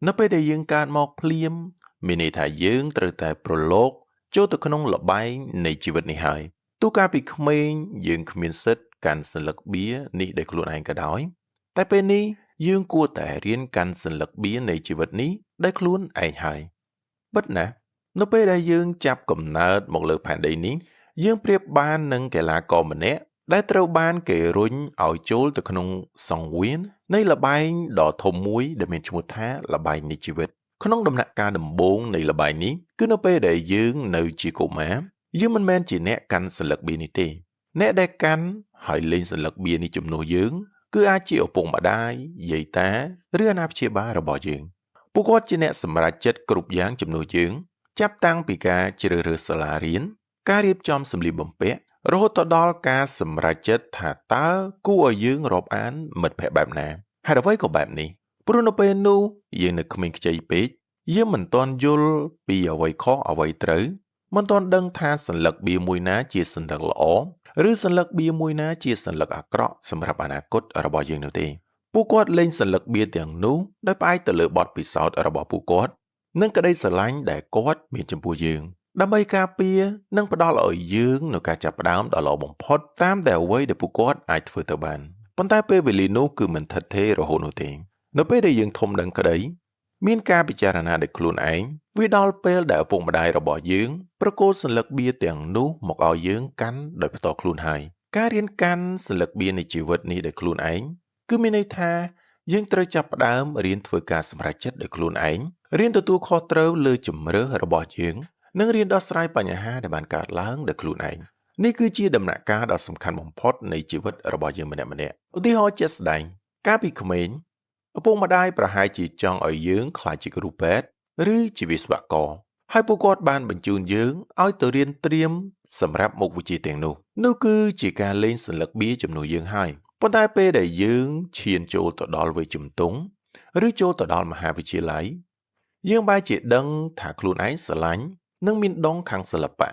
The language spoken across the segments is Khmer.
នៅពេលដែលយើងកើតមកភ្លាមមានន័យថាយើងត្រូវតែប្រឡូកចូលទៅក្នុងលបែងនៃជីវិតនេះហើយទោះកាលពីក្មេងយើងគ្មានសិទ្ធិកាន់សន្លឹកបៀនេះដោយខ្លួនឯងក៏ដោយតែពេលនេះយើងគួរតែរៀនកាន់សន្លឹកបៀនៃជីវិតនេះដោយខ្លួនឯងហើយពិតណាស់នៅពេលដែលយើងចាប់កំណើតមកលើផែនដីនេះយើងប្រៀបបាននឹងកីឡាករម្នាក់ដែលត្រូវបានគេរុញឲ្យចូលទៅក្នុងសង្វៀននៃល្បែងដ៏ធំមួយដែលមានឈ្មោះថាល្បែងនៃជីវិតក្នុងដំណាក់កាលដំបូងនៃល្បែងនេះគឺនៅពេលដែលយើងនៅជាកុមារយើងមិនមែនជាអ្នកកាន់សន្លឹកបៀនេះទេអ្នកដែលកាន់ហើយលេងសន្លឹកបៀនេះជំនួសយើងគឺអាចជាឪពុកម្ដាយយាយតាឬអាណាព្យាបាលរបស់យើងពួកគាត់ជាអ្នកសម្រេចចិត្តគ្រប់យ៉ាងជំនួសយើងចាប់តាំងពីការជ្រើសរើសសាលារៀនការរៀបចំសម្លៀកបំពាក់រហូតដល់ការសម្រេចចិត្តថាតើគួរឲ្យយើងរាប់អានមិត្តភ័ក្តិបែបណាហេតុអ្វីក៏បែបនេះព្រោះនៅពេលនោះយើងនៅក្មេងខ្ចីពេកយើងមិនទាន់យល់ពីអ្វីខុសអ្វីត្រូវមិនទាន់ដឹងថាសន្លឹកបៀមួយណាជាសន្លឹកល្អឬសន្លឹកបៀមួយណាជាសន្លឹកអាក្រក់សម្រាប់អនាគតរបស់យើងនោះទេពួកគាត់លេងសន្លឹកបៀទាំងនោះដោយផ្អែកទៅលើបទពិសោធន៍របស់ពួកគាត់និងក្តីស្រឡាញ់ដែលគាត់មានចំពោះយើងដើម្បីការពារនិងផ្ដល់ឲ្យយើងនូវការចាប់ផ្ដើមដ៏ល្អបំផុតតាមដែលអ្វីដែលពួកគាត់អាចធ្វើទៅបានប៉ុន្តែពេលវេលានោះគឺមិនថិតថេររហូតនោះទេនៅពេលដែលយើងធំដឹងក្តីមានការពិចារណាដោយខ្លួនឯងវាដល់ពេលដែលឪពុកម្ដាយរបស់យើងប្រគល់សន្លឹកបៀទាំងនោះមកឲ្យយើងកាន់ដោយផ្ទាល់ខ្លួនហើយការរៀនកាន់សន្លឹកបៀនៃជីវិតនេះដោយខ្លួនឯងគឺមានន័យថាយើងត្រូវចាប់ផ្ដើមរៀនធ្វើការសម្រេចចិត្តដោយខ្លួនឯងរៀនទទួលខុសត្រូវលើជម្រើសរបស់យើងនិងរៀនដោះស្រាយបញ្ហាដែលបានកើតឡើងដោយខ្លួនឯងនេះគឺជាដំណាក់កាលដ៏សំខាន់បំផុតនៃជីវិតរបស់យើងម្នាក់ៗឧទាហរណ៍ជាក់ស្ដែងកាលពីក្មេងឪពុកម្ដាយប្រហែលជាចង់ឲ្យយើងក្លាយជាគ្រូពេទ្យឬជាវិស្វករហើយពួកគាត់បានបញ្ជូនយើងឲ្យទៅរៀនត្រៀមសម្រាប់មុខវិជ្ជាទាំងនោះគឺជាការលេងសន្លឹកបៀជំនួសយើងហើយប៉ុន្តែពេលដែលយើងឈានចូលទៅដល់វ័យជំទង់ឬចូលទៅដល់មហាវិទ្យាល័យយើងបែរជាដឹងថាខ្លួនឯងស្រឡាញ់និងមានដុងខាងសិល្បៈ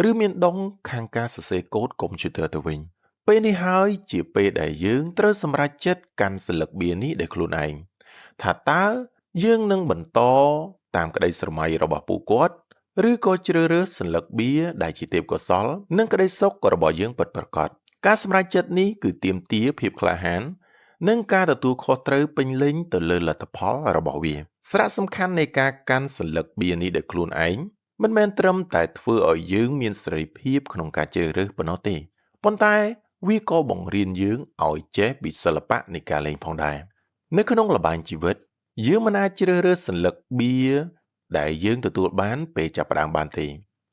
ឬមានដុងខាងការសរសេរកូដកុំព្យូទ័រទៅវិញពេលនេះហើយជាពេលដែលយើងត្រូវសម្រេចចិត្តកាន់សន្លឹកបៀនេះដោយខ្លួនឯងថាតើយើងនឹងបន្តតាមក្តីស្រមៃរបស់ពួកគាត់ឬក៏ជ្រើសរើសសន្លឹកបៀដែលជាទេពកោសល្យនិងក្តីសុខរបស់យើងពិតប្រាកដការសម្រេចចិត្តនេះគឺទាមទារភាពក្លាហាននិងការទទួលខុសត្រូវពេញលេញទៅលើលទ្ធផលរបស់វាសារៈសំខាន់នៃការកាន់សន្លឹកបៀនេះដោយខ្លួនឯងមិនមែនត្រឹមតែធ្វើឲ្យយើងមានសេរីភាពក្នុងការជ្រើសរើសប៉ុណ្ណោះទេប៉ុន្តែវាក៏បង្រៀនយើងឲ្យចេះពីសិល្បៈនៃការលេងផងដែរនៅក្នុងល្បែងជីវិតយើងមិនអាចជ្រើសរើសសន្លឹកបៀដែលយើងទទួលបានពេលចាប់ផ្ដើមបានទេ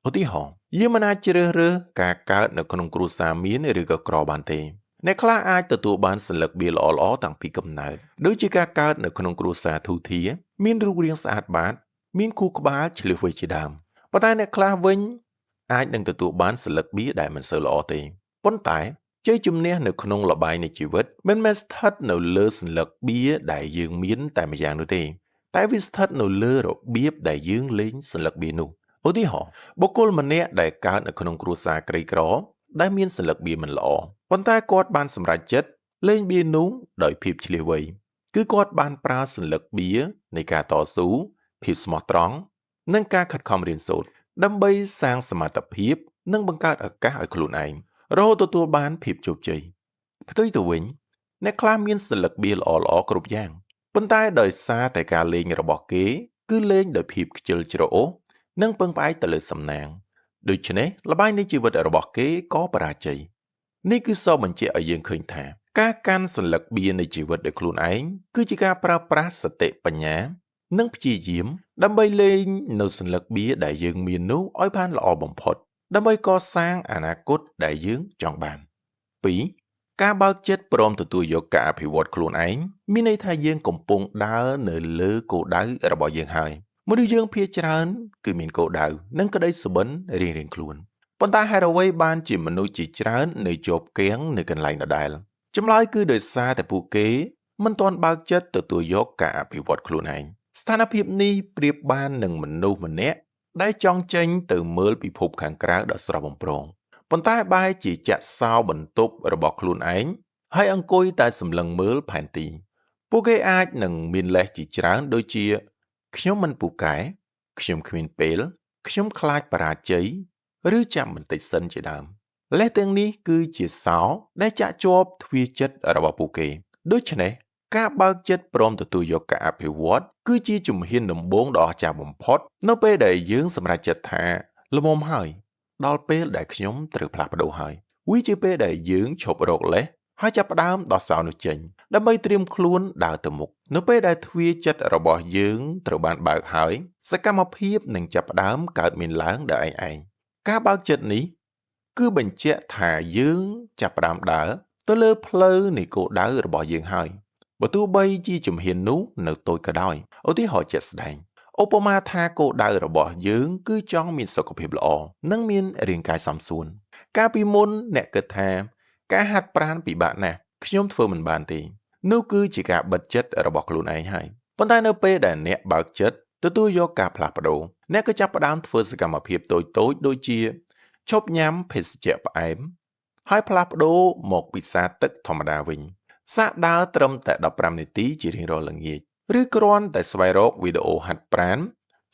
ឧទាហរណ៍យើងមិនអាចជ្រើសរើសការកើតនៅក្នុងគ្រួសារមានឬក៏ក្របានទេអ្នកខ្លះអាចទទួលបានសន្លឹកបៀល្អៗតាំងពីកំណើតដូចជាការកើតនៅក្នុងគ្រួសារធូរធារមានរូបរាងស្អាតបាតមានខួរក្បាលឆ្លៀសវៃជាដើមប៉ុន្តែអ្នកខ្លះវិញអាចនឹងទទួលបានសន្លឹកបៀដែលមិនសូវល្អទេប៉ុន្តែជ័យជំនះនៅក្នុងល្បែងនៃជីវិតមិនមែនស្ថិតនៅលើសន្លឹកបៀដែលយើងមានតែម្យ៉ាងនោះទេតែវាស្ថិតនៅលើរបៀបដែលយើងលេងសន្លឹកបៀនោះឧទាហរណ៍បុគ្គលម្នាក់ដែលកើតនៅក្នុងគ្រួសារក្រីក្រដែលមានសន្លឹកបៀមិនល្អប៉ុន្តែគាត់បានសម្រេចចិត្តលេងបៀនោះដោយភាពឆ្លៀសវៃគឺគាត់បានប្រើសន្លឹកបៀនៃការតស៊ូភាពស្មោះត្រង់និងការខិតខំរៀនសូត្រដើម្បីសាងសមត្ថភាពនិងបង្កើតឱកាសឲ្យខ្លួនឯងរហូតទទួលបានភាពជោគជ័យផ្ទុយទៅវិញអ្នកខ្លះមានសន្លឹកបៀល្អៗគ្រប់យ៉ាងប៉ុន្តែដោយសារតែការលេងរបស់គេគឺលេងដោយភាពខ្ជិលច្រអូសនិងពឹងផ្អែកទៅលើសំណាងដូច្នេះល្បែងនៃជីវិតរបស់គេក៏បរាជ័យនេះគឺសបញ្ជាក់ឲ្យយើងឃើញថាការកាន់សន្លឹកបៀនៃជីវិតដោយខ្លួនឯងគឺជាការប្រើប្រាស់សតិបញ្ញានិងព្យាយាមដើម្បីលេងនៅសន្លឹកបៀដែលយើងមាននោះឲ្យបានល្អបំផុតដើម្បីកសាងអនាគតដែលយើងចង់បាន 2. ការបើកចិត្តព្រមទទួលយកការអភិវឌ្ឍខ្លួនឯងមានន័យថាយើងកំពុងដើរនៅលើគោលដៅរបស់យើងហើយមនុស្សយើងភាគច្រើនគឺមានគោលដៅនិងក្តីសុបិនរៀងៗខ្លួនប៉ុន្តែហេតុអ្វីបានជាមនុស្សជាច្រើននៅជាប់គាំងនៅកន្លែងដដែលចម្លើយគឺដោយសារតែពួកគេមិនទាន់បើកចិត្តទទួលយកការអភិវឌ្ឍខ្លួនឯងស្ថានភាពនេះប្រៀបបាននឹងមនុស្សម្នាក់ដែលចង់ចេញទៅមើលពិភពខាងក្រៅដ៏ស្រស់បំព្រងប៉ុន្តែបែរជាចាក់សោបន្ទប់របស់ខ្លួនឯងហើយអង្គុយតែសម្លឹងមើលផែនទីពួកគេអាចនឹងមានលេសជាច្រើនដូចជា ខ្ញុំមិនពូកែខ្ញុំគ្មានពេលខ្ញុំខ្លាចបរាជ័យឬចាំបន្តិចសិនជាដើមលេសទាំងនេះគឺជាសោដែលចាក់ជាប់ទ្វារចិត្តរបស់ពួកគេដូច្នេះការបើកចិត្តព្រមទទួលយកការអភិវឌ្ឍគឺជាជំហានដំបូងដ៏អស្ចារ្យបំផុតនៅពេលដែលយើងសម្រេចចិត្តថាល្មមហើយដល់ពេលដែលខ្ញុំត្រូវផ្លាស់ប្ដូរហើយវាជាពេលដែលយើងឈប់រកលេសហើយចាប់ផ្ដើមដោះសោនោះចេញដើម្បីត្រៀមខ្លួនដើរទៅមុខនៅពេលដែលទ្វារចិត្តរបស់យើងត្រូវបានបើកហើយសកម្មភាពនឹងចាប់ផ្ដើមកើតមានឡើងដោយឯងការបើកចិត្តនេះគឺបញ្ជាក់ថាយើងចាប់ផ្ដើមដើរទៅលើផ្លូវនៃគោលដៅរបស់យើងហើយបើទោះបីជាជំហាននោះនៅតូចក៏ដោយឧទាហរណ៍ជាក់ស្ដែងឧបមាថាគោលដៅរបស់យើងគឺចង់មានសុខភាពល្អនិងមានរាងកាយសមសួនកាលពីមុនអ្នកគិតថាការហាត់ប្រាណពិបាកណាស់ខ្ញុំធ្វើមិនបានទេនោះគឺជាការបិទចិត្តរបស់ខ្លួនឯងហើយប៉ុន្តែនៅពេលដែលអ្នកបើកចិត្តទទួលយកការផ្លាស់ប្ដូរអ្នកក៏ចាប់ផ្ដើមធ្វើសកម្មភាពតូចៗដូចជាឈប់ញ៉ាំភេសជ្ជៈផ្អែមហើយផ្លាស់ប្ដូរមកពិសាទឹកធម្មតាវិញសាកដើរត្រឹមតែ15នាទីជារៀងរាល់ល្ងាចឬគ្រាន់តែស្វែងរកវីដេអូហាត់ប្រាណ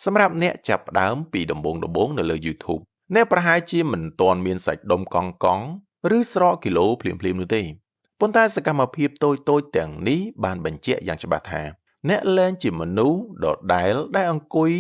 សម្រាប់អ្នកចាប់ផ្ដើមពីដំបូងនៅលើ YouTube អ្នកប្រហែលជាមិនទាន់មានសាច់ដុំកង់ឬស្រកគីឡូភ្លាមនោះទេប៉ុន្តែសកម្មភាពតូចៗទាំងនេះបានបញ្ជាក់យ៉ាងច្បាស់ថាអ្នកលែងជាមនុស្សដដែលអង្គុយ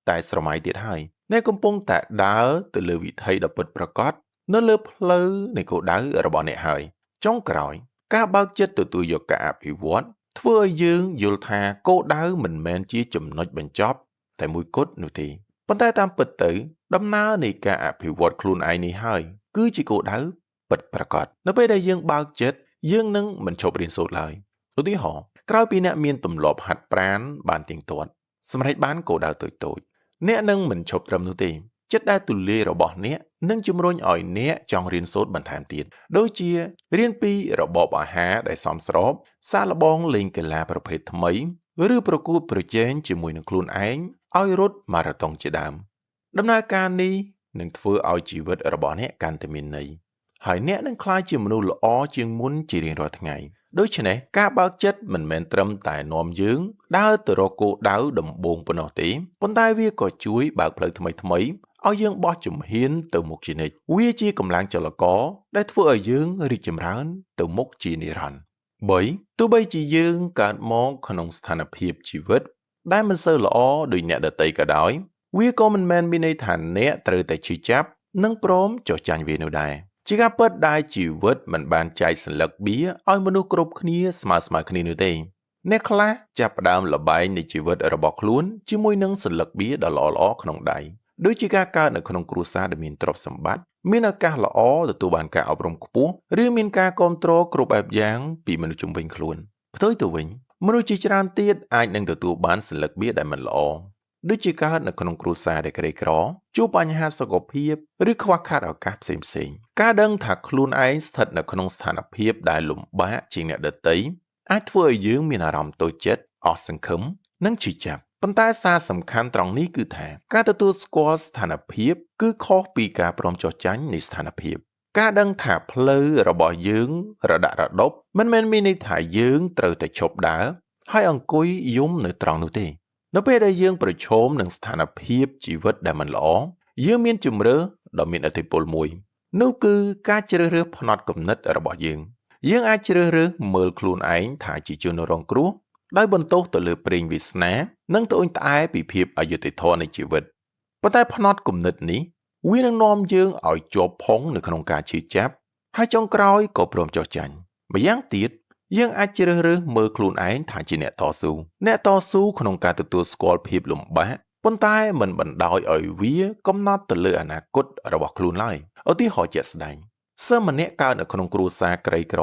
តែស្រមៃទៀតហើយអ្នកកំពុងតែដើរទៅលើវិថីដ៏ពិតប្រាកដនៅលើផ្លូវនៃគោលដៅរបស់អ្នកហើយចុងក្រោយការបើកចិត្តទទួលយកការអភិវឌ្ឍធ្វើឲ្យយើងយល់ថាគោលដៅមិនមែនជាចំណុចបញ្ចប់តែមួយគត់នោះទេប៉ុន្តែតាមពិតទៅដំណើរនៃការអភិវឌ្ឍខ្លួនឯងនេះហើយគឺជាគោលដៅពិតប្រាកដនៅពេលដែលយើងបើកចិត្តយើងនឹងមិនឈប់រៀនសូត្រឡើយឧទាហរណ៍ក្រោយពីអ្នកមានទម្លាប់ហាត់ប្រាណបានទៀងទាត់សម្រេចបានគោលដៅតូចៗអ្នកនឹងមិនឈប់ត្រឹមនោះទេចិត្តដែលទូលាយរបស់អ្នកនឹងជំរុញឲ្យអ្នកចង់រៀនសូត្របន្ថែមទៀតដូចជារៀនពីរបបអាហារដែលសមស្របសាកល្បងលេងកីឡាប្រភេទថ្មីឬប្រកួតប្រជែងជាមួយនឹងខ្លួនឯងឲ្យរត់ម៉ារ៉ាតុងជាដើមដំណើរការនេះនឹងធ្វើឲ្យជីវិតរបស់អ្នកកាន់តែមានន័យហើយអ្នកនឹងក្លាយជាមនុស្សល្អជាងមុនជារៀងរាល់ថ្ងៃដូច្នេះការបើកចិត្តមិនមែនត្រឹមតែនាំយើងដើរទៅរកគោលដៅដំបូងប៉ុណ្ណោះទេប៉ុន្តែវាក៏ជួយបើកផ្លូវថ្មីៗឲ្យយើងបោះជំហានទៅមុខជានិច្ចវាជាកម្លាំងចលករដែលធ្វើឲ្យយើងរីកចម្រើនទៅមុខជានិរន្តរ៍3ទោះបីជាយើងកើតមកក្នុងស្ថានភាពជីវិតដែលមិនសូវល្អដូចអ្នកដទៃក៏ដោយវាក៏មិនមែនមានន័យថាអ្នកត្រូវតែឈឺចាប់និងព្រមចុះចាញ់វានោះដែរជាការពិតដែលជីវិតមិនបានចែកសន្លឹកបៀឲ្យមនុស្សគ្រប់គ្នាស្មើៗគ្នានោះទេអ្នកខ្លះចាប់ផ្ដើមលបែងនៃជីវិតរបស់ខ្លួនជាមួយនឹងសន្លឹកបៀដ៏ល្អៗក្នុងដៃដូចជាការកើតនៅក្នុងគ្រួសារដែលមានទ្រព្យសម្បត្តិមានឱកាសល្អទទួលបានការអប់រំខ្ពស់ឬមានការគាំទ្រគ្រប់បែបយ៉ាងពីមនុស្សជុំវិញខ្លួនផ្ទុយទៅវិញមនុស្សជាច្រើនទៀតអាចនឹងទទួលបានសន្លឹកបៀដែលមិនល្អដូចជាកើតនៅក្នុងគ្រួសារដែលក្រីក្រជួបបញ្ហាសុខភាពឬខ្វះខាតឱកាសផ្សេងៗការដឹងថាខ្លួនឯងស្ថិតនៅក្នុងស្ថានភាពដែលលំបាកជាងអ្នកដទៃអាចធ្វើឲ្យយើងមានអារម្មណ៍តូចចិត្តអស់សង្ឃឹមនិងឈឺចាប់ប៉ុន្តែសារសំខាន់ត្រង់នេះគឺថាការទទួលស្គាល់ស្ថានភាពគឺខុសពីការព្រមចុះចាញ់នៃស្ថានភាពការដឹងថាផ្លូវរបស់យើងរដាក់រដប់មិនមែនមានន័យថាយើងត្រូវតែឈប់ដើរហើយអង្គុយយំនៅត្រង់នោះទេនៅពេលដែលយើងប្រឈមនឹងស្ថានភាពជីវិតដែលមិនល្អយើងមានជម្រើសដ៏មានឥទ្ធិពលមួយនោះគឺការជ្រើសរើសផ្នត់គំនិតរបស់យើងអាចជ្រើសរើសមើលខ្លួនឯងថាជាជនរងគ្រោះដោយបន្ទោសទៅលើព្រេងវាសនានិងត្អូញត្អែពីភាពអយុត្តិធម៌នៃជីវិតប៉ុន្តែផ្នត់គំនិតនេះវានឹងនាំយើងឲ្យជាប់ផុងនៅក្នុងការឈឺចាប់ហើយចុងក្រោយក៏ព្រមចុះចាញ់ម្យ៉ាងទៀតយើងអាចជ្រើសរើសមើលខ្លួនឯងថាជាអ្នកតស៊ូក្នុងការទទួលស្គាល់ភាពលំបាកប៉ុន្តែមិនបណ្ដោយឲ្យវាកំណត់ទៅលើអនាគតរបស់ខ្លួនឡើយឧទាហរណ៍ជាក់ស្ដែងសិស្សម្នាក់កើតនៅក្នុងគ្រួសារក្រីក្រ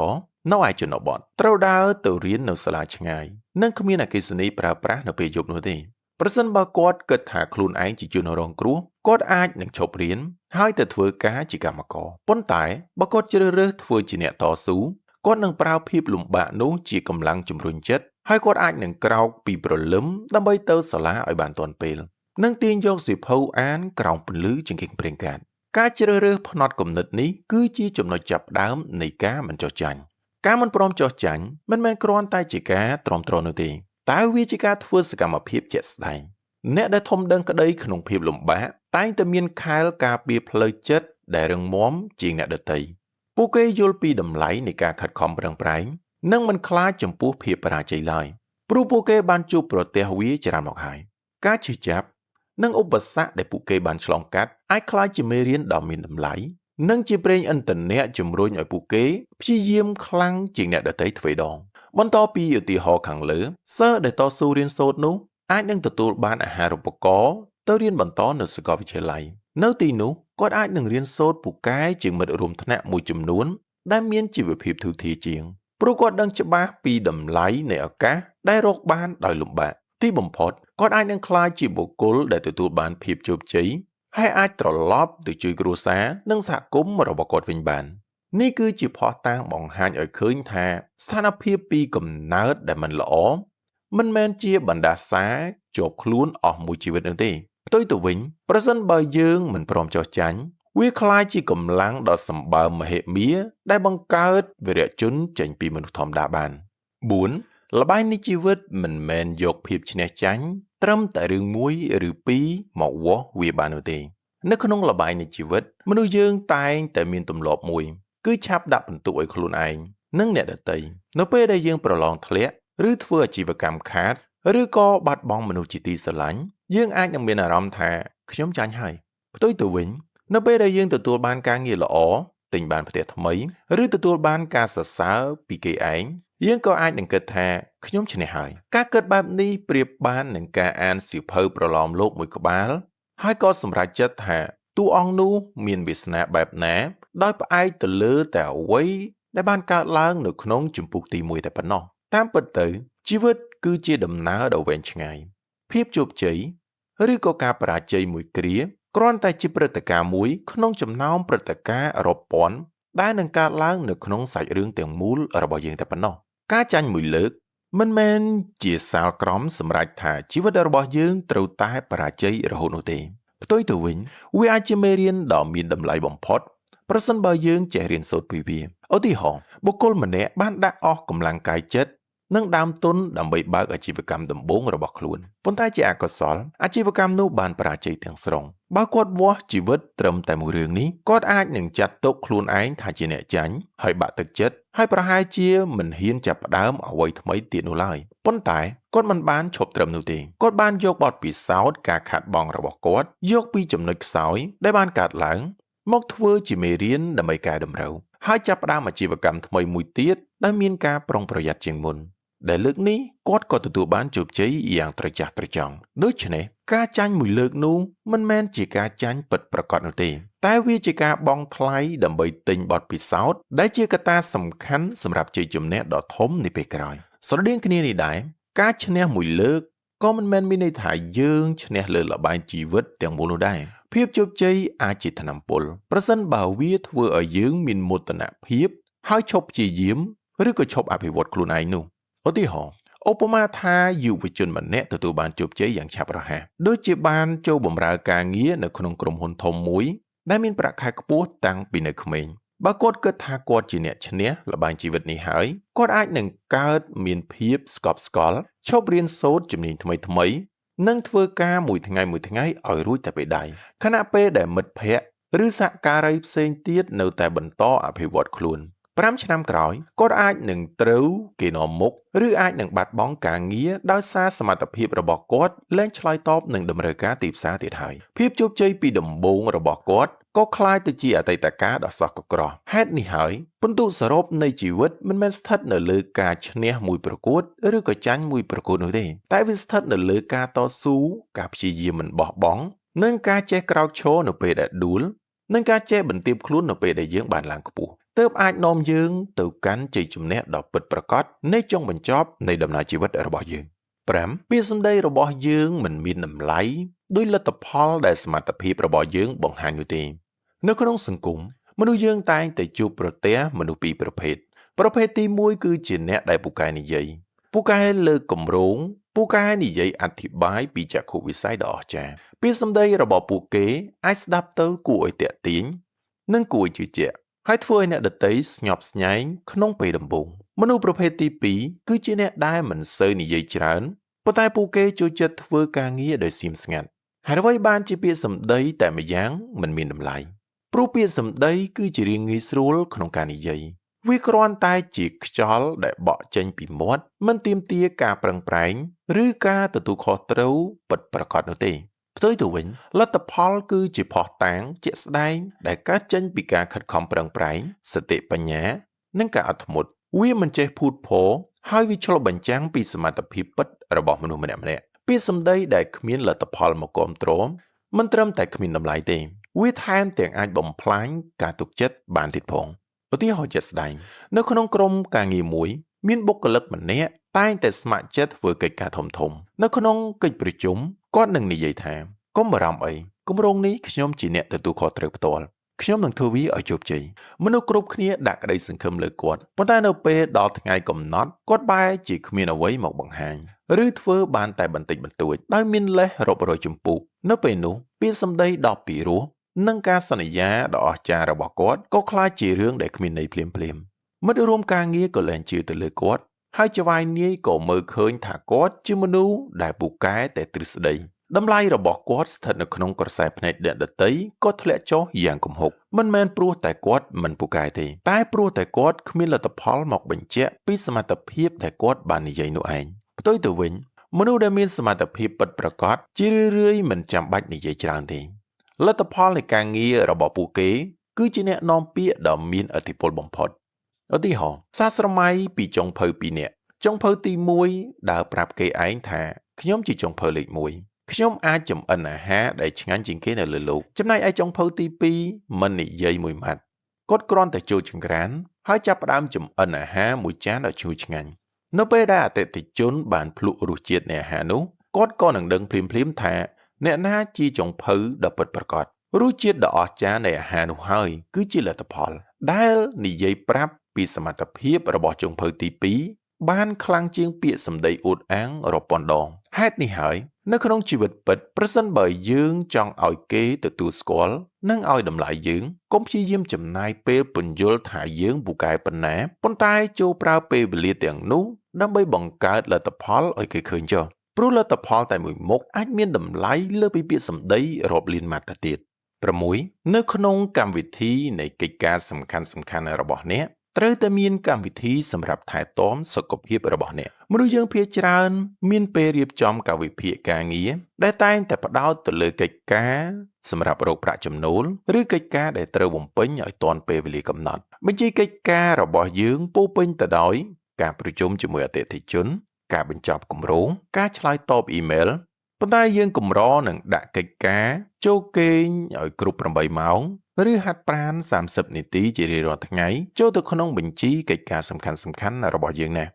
នៅឯជនបទត្រូវដើរទៅរៀននៅសាលាឆ្ងាយនិងគ្មានអគ្គិសនីប្រើប្រាស់នៅពេលយប់នោះទេប្រសិនបើគាត់គិតថាខ្លួនឯងជាជនរងគ្រោះគាត់អាចនឹងឈប់រៀនហើយទៅធ្វើការជាកម្មករប៉ុន្តែបើគាត់ជ្រើសរើសធ្វើជាអ្នកតស៊ូគាត់នឹងប្រើភាពលំបាកនោះជាកម្លាំងជំរុញចិត្តហើយគាត់អាចនឹងក្រោកពីព្រលឹមដើម្បីទៅសាលាឲ្យបានទាន់ពេលនិងទាញយកសៀវភៅអានក្រោមពន្លឺចង្កៀងប្រេងកាតការជ្រើសរើសផ្នត់គំនិតនេះគឺជាចំណុចចាប់ផ្ដើមនៃការមិនចុះចាញ់ការមិនព្រមចុះចាញ់មិនមែនគ្រាន់តែជាការទ្រាំទ្រនោះទេតែវាជាការធ្វើសកម្មភាពជាក់ស្ដែង អ្នកដែលធំដឹងក្តីក្នុងភាពលំបាកតែងតែមានខែលការពារផ្លូវចិត្តដែលរឹងមាំជាងអ្នកដទៃពួកគេយល់ពីតម្លៃនៃការខិតខំប្រឹងប្រែងនិងមិនខ្លាចចំពោះភាពបរាជ័យឡើយព្រោះពួកគេបានជួបប្រទះវាច្រើនមកហើយការឈឺចាប់និងឧបសគ្គដែលពួកគេបានឆ្លងកាត់អាចក្លាយជាមេរៀនដ៏មានតម្លៃនិងជាប្រេងឥន្ធនៈជំរុញឲ្យពួកគេព្យាយាមខ្លាំងជាងអ្នកដទៃទ្វេដងបន្តពីឧទាហរណ៍ខាងលើសិស្សដែលតស៊ូរៀនសូត្រនោះអាចនឹងទទួលបានអាហារូបករណ៍ទៅរៀនបន្តនៅសាកលវិទ្យាល័យនៅទីនោះគាត់អាចនឹងរៀនសូត្រពូកែជាងមិត្តរួមថ្នាក់មួយចំនួនដែលមានជីវភាពធូរធារជាងព្រោះគាត់ដឹងច្បាស់ពីតម្លៃនៃឱកាសដែលរកបានដោយលំបាកទីបំផុតគាត់អាចនឹងក្លាយជាបុគ្គលដែលទទួលបានភាពជោគជ័យហើយអាចត្រឡប់ទៅជួយគ្រួសារនិងសហគមន៍របស់គាត់វិញបាននេះគឺជាភស្តុតាងបង្ហាញឲ្យឃើញថាស្ថានភាពពីកំណើតដែលមិនល្អមិនមែនជាបណ្ដាសាជាប់ខ្លួនអស់មួយជីវិតនោះទេផ្ទុយទៅវិញប្រសិនបើយើងមិនព្រមចោះចាញ់វាคล้ายជាកម្លាំងដ៏សម្បើមមហិមាដែលបង្កើតវីរៈជនចេញពីមនុស្សធម្មតាបាន4ល្បែងនៃជីវិតមិនមែនយកភាពឈ្នះចាញ់ត្រឹមតែរឿងមួយឬពីរមកវាស់វាបាននោះទេនៅក្នុងល្បែងនៃជីវិតមនុស្សយើងតែងតែមានទម្លាប់មួយគឺឆាប់ដាក់ពិន្ទុឲ្យខ្លួនឯងនិងអ្នកដទៃនៅពេលដែលយើងប្រឡងធ្លាក់ឬធ្វើអាជីវកម្មខាតឬក៏បាត់បង់មនុស្សជាទីស្រឡាញ់យើងអាចនឹងមានអារម្មណ៍ថាខ្ញុំចាញ់ហើយផ្ទុយទៅវិញនៅពេលដែលយើងទទួលបានការងារល្អទិញបានផ្ទះថ្មីឬទទួលបានការសរសើរពីគេឯងយើងក៏អាចនឹងគិតថាខ្ញុំឈ្នះហើយការគិតបែបនេះប្រៀបបាននឹងការអានសៀវភៅប្រឡំលោកមួយក្បាលហើយក៏សម្រេចចិត្តថាតួអង្គនោះមានវាសនាបែបណាដោយផ្អែកទៅលើតែអ្វីដែលបានកើតឡើងនៅក្នុងជំពូកទី1តែប៉ុណ្ណោះតាមពិតទៅជីវិតគឺជាដំណើរដ៏វែងឆ្ងាយភាពជោគជ័យឬក៏ការបរាជ័យមួយគ្រាគ្រាន់តែជាព្រឹត្តិការណ៍មួយក្នុងចំណោមព្រឹត្តិការណ៍រាប់ពាន់ដែលនឹងកើតឡើងនៅក្នុងសាច់រឿងទាំងមូលរបស់យើងតែប៉ុណ្ណោះការចាញ់មួយលើកមិនមែនជាសាលក្រមសម្រាប់ថាជីវិតរបស់យើងត្រូវតែបរាជ័យរហូតនោះទេផ្ទុយទៅវិញវាអាចជាមេរៀនដ៏មានតម្លៃបំផុតប្រសិនបើយើងចេះរៀនសូត្រពីវាឧទាហរណ៍បុគ្គលម្នាក់បានដាក់អស់កម្លាំងកាយចិត្តនិងដើមទុនដើម្បីបើកអាជីវកម្មដំបូងរបស់ខ្លួនប៉ុន្តែជាអកុសលអាជីវកម្មនោះបានបរាជ័យទាំងស្រុងបើគាត់វាស់ជីវិតត្រឹមតែមួយរឿងនេះគាត់អាចនឹងចាត់ទុកខ្លួនឯងថាជាអ្នកចាញ់ហើយបាក់ទឹកចិត្តហើយប្រហែលជាមិនហ៊ានចាប់ផ្ដើមអ្វីថ្មីទៀតនោះឡើយប៉ុន្តែគាត់មិនបានឈប់ត្រឹមនោះទេគាត់បានយកបទពិសោធន៍ការខាតបង់របស់គាត់យកពីចំណុចខ្សោយដែលបានកើតឡើងមកធ្វើជាមេរៀនដើម្បីកែតម្រូវហើយចាប់ផ្ដើមអាជីវកម្មថ្មីមួយទៀតដែលមានការប្រុងប្រយ័ត្នជាងមុនដែលលើកនេះគាត់ក៏ទទួលបានជោគជ័យយ៉ាងត្រចះត្រចង់ដូច្នេះការចាញ់មួយលើកនោះមិនមែនជាការចាញ់ពិតប្រាកដនោះទេតែវាជាការបង់ថ្លៃដើម្បីទិញបទពិសោធន៍ដែលជាកត្តាសំខាន់សម្រាប់ជ័យជំនះដ៏ធំនាពេលក្រោយស្រដៀងគ្នានេះដែរការឈ្នះមួយលើកក៏មិនមែនមានន័យថាយើងឈ្នះលើល្បែងជីវិតទាំងមូលនោះដែរភាពជោគជ័យអាចជាថ្នាំពុលប្រសិនបើវាធ្វើឲ្យយើងមានមោទនភាពហើយឈប់ព្យាយាមឬក៏ឈប់អភិវឌ្ឍខ្លួនឯងនោះឧទាហរណ៍ឧបមាថាយុវជនម្នាក់ទទួលបានជោគជ័យយ៉ាងឆាប់រហ័សដូចជាបានចូលបម្រើការងារនៅក្នុងក្រុមហ៊ុនធំមួយដែលមានប្រាក់ខែខ្ពស់តាំងពីនៅក្មេងបើគាត់គិតថាគាត់ជាអ្នកឈ្នះល្បែងជីវិតនេះហើយគាត់អាចនឹងកើតមានភាពស្កប់ស្កល់ឈប់រៀនសូត្រជំនាញថ្មីៗនិងធ្វើការមួយថ្ងៃឲ្យរួចតែពេលដៃខណៈពេលដែលមិត្តភ័ក្តិឬសហការីផ្សេងទៀតនៅតែបន្តអភិវឌ្ឍខ្លួន5ឆ្នាំក្រោយគាត់អាចនឹងត្រូវគេនាំមុខឬអាចនឹងបាត់បង់ការងារដោយសារសមត្ថភាពរបស់គាត់លែងឆ្លើយតបនឹងតម្រូវការទីផ្សារទៀតហើយភាពជោគជ័យពីដំបូងរបស់គាត់ក៏คล้ายទៅជាអតីតកាលដ៏សោះកក្រោះហេតុនេះហើយពិន្ទុសរុបនៃជីវិតមិនមែនស្ថិតនៅលើការឈ្នះមួយប្រកួតឬក៏ចាញ់មួយប្រកួតនោះទេតែវាស្ថិតនៅលើការតស៊ូការព្យាយាមមិនបោះបង់និងការចេះក្រោកឈរនៅពេលដែលដួលនិងការចេះបន្ទាបខ្លួននៅពេលដែលយើងបានឡើងខ្ពស់ទើបអាចនាំយើងទៅកាន់ជ័យជំនះដ៏ពិតប្រាកដនៃចុងបញ្ចប់នៃដំណើរជីវិតរបស់យើង5ពាក្យសម្ដីរបស់យើងមិនមានតម្លៃដោយលទ្ធផលដែលសមត្ថភាពរបស់យើងបង្ហាញនោះទេនៅក្នុងសង្គមមនុស្សយើងតែងតែជួបប្រទះមនុស្សពីរប្រភេទទី1គឺជាអ្នកដែលពូកែនិយាយពូកែលើកគម្រោងពូកែនិយាយអធិប្បាយពីចក្ខុវិស័យដ៏អស្ចារ្យពាក្យសម្ដីរបស់ពួកគេអាចស្ដាប់ទៅគួរឲ្យទាក់ទាញនិងគួរឲ្យជឿជាក់ហើយធ្វើឲ្យអ្នកដទៃស្ញប់ស្ញែងក្នុងពេលដំបូងមនុស្សប្រភេទទី2គឺជាអ្នកដែលមិនសូវនិយាយច្រើន ប៉ុន្តែពួកគេចូលចិត្តធ្វើការងារដោយស្ងៀមស្ងាត់ហើយអ្វីបានជាពាក្យសម្ដីតែម្យ៉ាងមិនមានតម្លៃព្រោះពាក្យសម្ដីគឺជារឿងងាយស្រួលក្នុងការនិយាយវាគ្រាន់តែជាខ្យល់ដែលបក់ចេញពីមាត់មិនទាមទារការប្រឹងប្រែងឬការទទួលខុសត្រូវពិតប្រាកដនោះទេផ្ទុយទៅវិញលទ្ធផលគឺជាភស្តុតាងជាក់ស្ដែងដែលកើតចេញពីការខិតខំប្រឹងប្រែងសតិបញ្ញានិងការអត់ធ្មត់វាមិនចេះភូតភរហើយវាឆ្លុះបញ្ចាំងពីសមត្ថភាពពិតរបស់មនុស្សម្នាក់ៗពាក្យសម្ដីដែលគ្មានលទ្ធផលមកគាំទ្រមិនត្រឹមតែគ្មានតម្លៃទេវាថែមទាំងអាចបំផ្លាញការទុកចិត្តបានទៀតផងឧទាហរណ៍ជាក់ស្ដែងនៅក្នុងក្រុមការងារមួយមានបុគ្គលិកម្នាក់តែងតែស្ម័គ្រចិត្តធ្វើកិច្ចការធំៗនៅក្នុងកិច្ចប្រជុំគាត់នឹងនិយាយថាកុំបារម្ភអីគម្រោងនេះខ្ញុំជាអ្នកទទួលខុសត្រូវផ្ទាល់ខ្ញុំនឹងធ្វើវាឲ្យជោគជ័យមនុស្សគ្រប់គ្នាដាក់ក្តីសង្ឃឹមលើគាត់ប៉ុន្តែនៅពេលដល់ថ្ងៃកំណត់គាត់បែរជាគ្មានអ្វីមកបង្ហាញឬធ្វើបានតែបន្តិចបន្តួចដោយមានលេសរាប់រយជំពូកនៅពេលនោះពាក្យសម្ដីដ៏ពីរោះនិងការសន្យាដ៏អស្ចារ្យរបស់គាត់ក៏ក្លាយជារឿងដែលគ្មានន័យភ្លាមមិត្តរួមការងារក៏លែងជឿទៅលើគាត់ហើយចៅហ្វាយនាយក៏មើលឃើញថាគាត់ជាមនុស្សដែលពូកែតែទ្រឹស្ដីតម្លៃរបស់គាត់ស្ថិតនៅក្នុងក្រសែភ្នែកអ្នកដទៃក៏ធ្លាក់ចុះយ៉ាងគំហុកមិនមែនព្រោះតែគាត់មិនពូកែទេតែព្រោះតែគាត់គ្មានលទ្ធផលមកបញ្ជាក់ពីសមត្ថភាពដែលគាត់បាននិយាយនោះឯងផ្ទុយទៅវិញមនុស្សដែលមានសមត្ថភាពពិតប្រាកដជារឿយៗមិនចាំបាច់និយាយច្រើនទេលទ្ធផលនៃការងាររបស់ពួកគេគឺជាអ្នកនាំពាក្យដ៏មានឥទ្ធិពលបំផុតឧទាហរណ៍សាស្រមៃពីចុងភៅ2នាក់ចុងភៅទី1ដើរប្រាប់គេឯងថាខ្ញុំជាចុងភៅលេខ1ខ្ញុំអាចចម្អិនអាហារដែលឆ្ងាញ់ជាងគេនៅលើលោកចំណែកឯចុងភៅទី2មិននិយាយមួយម៉ាត់គាត់គ្រាន់តែចូលចង្ក្រានហើយចាប់ផ្ដើមចម្អិនអាហារមួយចានដ៏ឈ្ងុយឆ្ងាញ់នៅពេលដែលអតិថិជនបានភ្លក់រសជាតិនៃអាហារនោះគាត់ក៏នឹងដឹងភ្លាមៗថាអ្នកណាជាចុងភៅដ៏ពិតប្រាកដរសជាតិដ៏អស្ចារ្យនៃអាហារនោះហើយគឺជាលទ្ធផលដែលនិយាយប្រាប់ពីសមត្ថភាពរបស់ចុងភៅទី2បានខ្លាំងជាងពាក្យសម្ដីអួតអាងរាប់ពាន់ដងហេតុនេះហើយនៅក្នុងជីវិតពិតប្រសិនបើយើងចង់ឲ្យគេទទួលស្គាល់និងឲ្យតម្លៃយើងកុំព្យាយាមចំណាយពេលពន្យល់ថាយើងពូកែប៉ុណ្ណាប៉ុន្តែចូលប្រើពេលវេលាទាំងនោះដើម្បីបង្កើតលទ្ធផលឲ្យគេឃើញចុះព្រោះលទ្ធផលតែមួយមុខអាចមានតម្លៃលើសពីពាក្យសម្ដីរាប់លានម៉ាត់ទៅទៀត6នៅក្នុងកម្មវិធីនៃកិច្ចការសំខាន់ៗរបស់អ្នកត្រូវតែមានកម្មវិធីសម្រាប់ថែទាំសុខភាពរបស់អ្នកមនុស្សយើងភាគច្រើនមានពេលរៀបចំកាលវិភាគការងារដែលតែងតែផ្ដោតទៅលើកិច្ចការសម្រាប់រកប្រាក់ចំណូលឬកិច្ចការដែលត្រូវបំពេញឲ្យទាន់ពេលវេលាកំណត់បញ្ជីកិច្ចការរបស់យើងពោរពេញទៅដោយការប្រជុំជាមួយអតិថិជនការបញ្ចប់គម្រោងការឆ្លើយតបអ៊ីមែលប៉ុន្តែយើងកម្រនឹងដាក់កិច្ចការចូលគេងឲ្យគ្រប់8ម៉ោងឬហាត់ប្រាណ30នាទីជារៀងរាល់ថ្ងៃចូលទៅក្នុងបញ្ជីកិច្ចការសំខាន់ៗរបស់យើងណា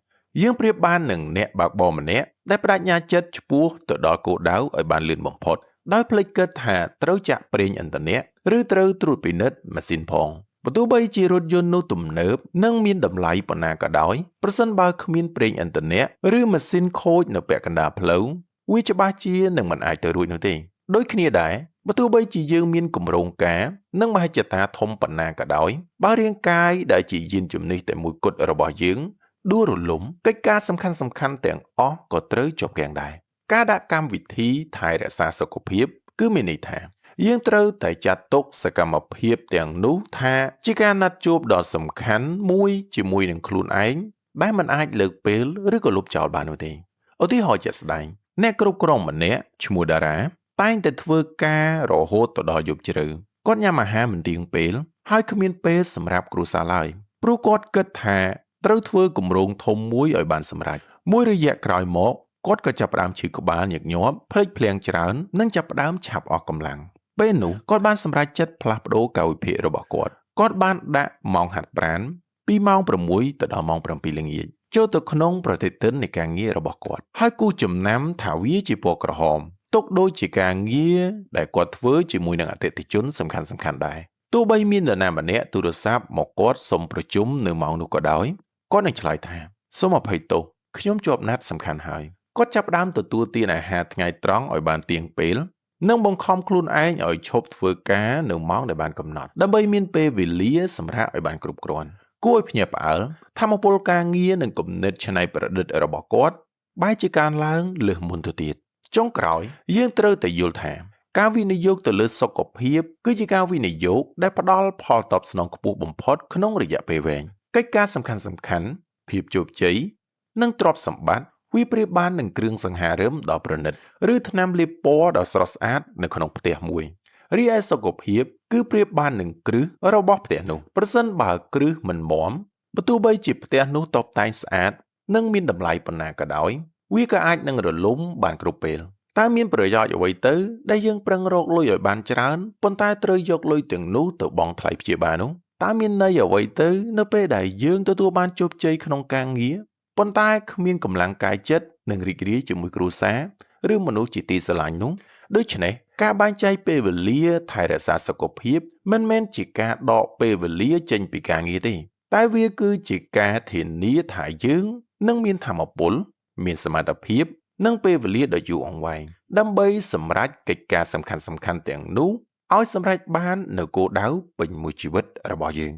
យើងប្រៀបបាននឹងអ្នកបើកបរម្នាក់ដែលបដិញ្ញាចិត្តឆ្ពោះទៅដល់គោលដៅឲ្យបានលឿនបំផុតដោយភ្លេចគិតថាត្រូវចាក់ប្រេងឥន្ធនៈឬត្រូវត្រួតពិនិត្យម៉ាស៊ីនផងបើទោះបីជារថយន្តនោះទំនើបនិងមានតម្លៃប៉ុណ្ណាក៏ដោយប្រសិនបើគ្មានប្រេងឥន្ធនៈឬម៉ាស៊ីនខូចនៅពាក់កណ្ដាលផ្លូវវាច្បាស់ជានឹងមិនអាចទៅរួចនោះទេដូចគ្នាដែរបើទោះបីជាយើងមានគម្រោងការនិងមហិច្ឆតាធំប៉ុណ្ណាក៏ដោយបើរាងកាយដែលជាយានជំនិះតែមួយគត់របស់យើងដួលរលំកិច្ចការសំខាន់ៗទាំងអស់ក៏ត្រូវជាប់គាំងដែរការដាក់កម្មវិធីថែរក្សាសុខភាពគឺមានន័យថាយើងត្រូវតែចាត់ទុកសកម្មភាពទាំងនោះថាជាការណាត់ជួបដ៏សំខាន់មួយជាមួយនឹងខ្លួនឯងដែលមិនអាចលើកពេលឬក៏លុបចោលបាននោះទេឧទាហរណ៍ជាក់ស្ដែងអ្នកគ្រប់គ្រងម្នាក់ឈ្មោះតារាតែងតែធ្វើការរហូតទៅដល់យប់ជ្រៅគាត់ញ៉ាំអាហារមិនទៀងពេលហើយគ្មានពេលសម្រាប់គ្រួសារឡើយព្រោះគាត់គិតថាត្រូវធ្វើគម្រោងធំមួយឲ្យបានសម្រេចមួយរយៈក្រោយមកគាត់ក៏ចាប់ផ្ដើមឈឺក្បាលញឹកញាប់ភ្លេចភ្លាំងច្រើននិងចាប់ផ្ដើមឆាប់អស់កម្លាំងពេលនោះគាត់បានសម្រេចចិត្តផ្លាស់ប្ដូរកាលវិភាគរបស់គាត់បានដាក់ម៉ោងហាត់ប្រាណពីម៉ោង6ទៅដល់ម៉ោង7ល្ងាចចូលទៅក្នុងប្រតិទិននៃការងាររបស់គាត់ហើយគូចំណាំថាវាជាពណ៌ក្រហមទុកដូចជាការងារដែលគាត់ធ្វើជាមួយនឹងអតិថិជនសំខាន់ដែរទោះបីមាននរណាម្នាក់ទូរស័ព្ទមកគាត់សុំប្រជុំនៅម៉ោងនោះក៏ដោយគាត់នឹងឆ្លើយថាសូមអភ័យទោសខ្ញុំជាប់ណាត់សំខាន់ហើយគាត់ចាប់ផ្ដើមទទួលទានអាហារថ្ងៃត្រង់ឲ្យបានទៀងពេលនិងបង្ខំខ្លួនឯងឲ្យឈប់ធ្វើការនៅម៉ោងដែលបានកំណត់ដើម្បីមានពេលវេលាសម្រាប់ឲ្យបានគ្រប់គ្រាន់គួរឲ្យភ្ញាក់ផ្អើលថាមពលការងារនិងគំនិតច្នៃប្រឌិតរបស់គាត់ បែរជាការឡើងលើសមុនទៅទៀតចុងក្រោយយើងត្រូវតែយល់ថាការវិនិយោគទៅលើសុខភាពគឺជាការវិនិយោគដែលផ្ដល់ផលតបស្នងខ្ពស់បំផុតក្នុងរយៈពេលវែងកិច្ចការសំខាន់ៗភាពជោគជ័យនិងទ្រព្យសម្បត្តិវាប្រៀបបាននឹងគ្រឿងសង្ហារិមដ៏ប្រណិតឬថ្នាំលាបពណ៌ដ៏ស្រស់ស្អាតនៅក្នុងផ្ទះមួយរីឯសុខភាពគឺប្រៀបបាននឹងគ្រឹះរបស់ផ្ទះនោះប្រសិនបើគ្រឹះមិនមាំបើទោះបីជាផ្ទះនោះតុបតែងស្អាតនិងមានតម្លៃប៉ុណ្ណាក៏ដោយវាក៏អាចនឹងរលំបានគ្រប់ពេលតើមានប្រយោជន៍អ្វីទៅដែលយើងប្រឹងរកលុយឲ្យបានច្រើនប៉ុន្តែត្រូវយកលុយទាំងនោះទៅបង់ថ្លៃព្យាបាលនោះតើមានន័យអ្វីទៅនៅពេលដែលយើងទទួលបានជោគជ័យក្នុងការងារប៉ុន្តែគ្មានកម្លាំងកាយចិត្តនិងរីករាយជាមួយគ្រួសារឬមនុស្សជាទីស្រឡាញ់នោះដូច្នេះការបែងចែកពេលវេលាថែរក្សាសុខភាពមិនមែនជាការដកពេលវេលាចេញពីការងារទេតែវាគឺជាការធានាថាយើងនឹងមានថាមពលមានសមត្ថភាពនិងពេលវេលាដ៏យូរអង្វែងដើម្បីសម្រេចកិច្ចការសំខាន់ៗទាំងនោះឲ្យសម្រេចបាននៅគោលដៅពេញមួយជីវិតរបស់យើង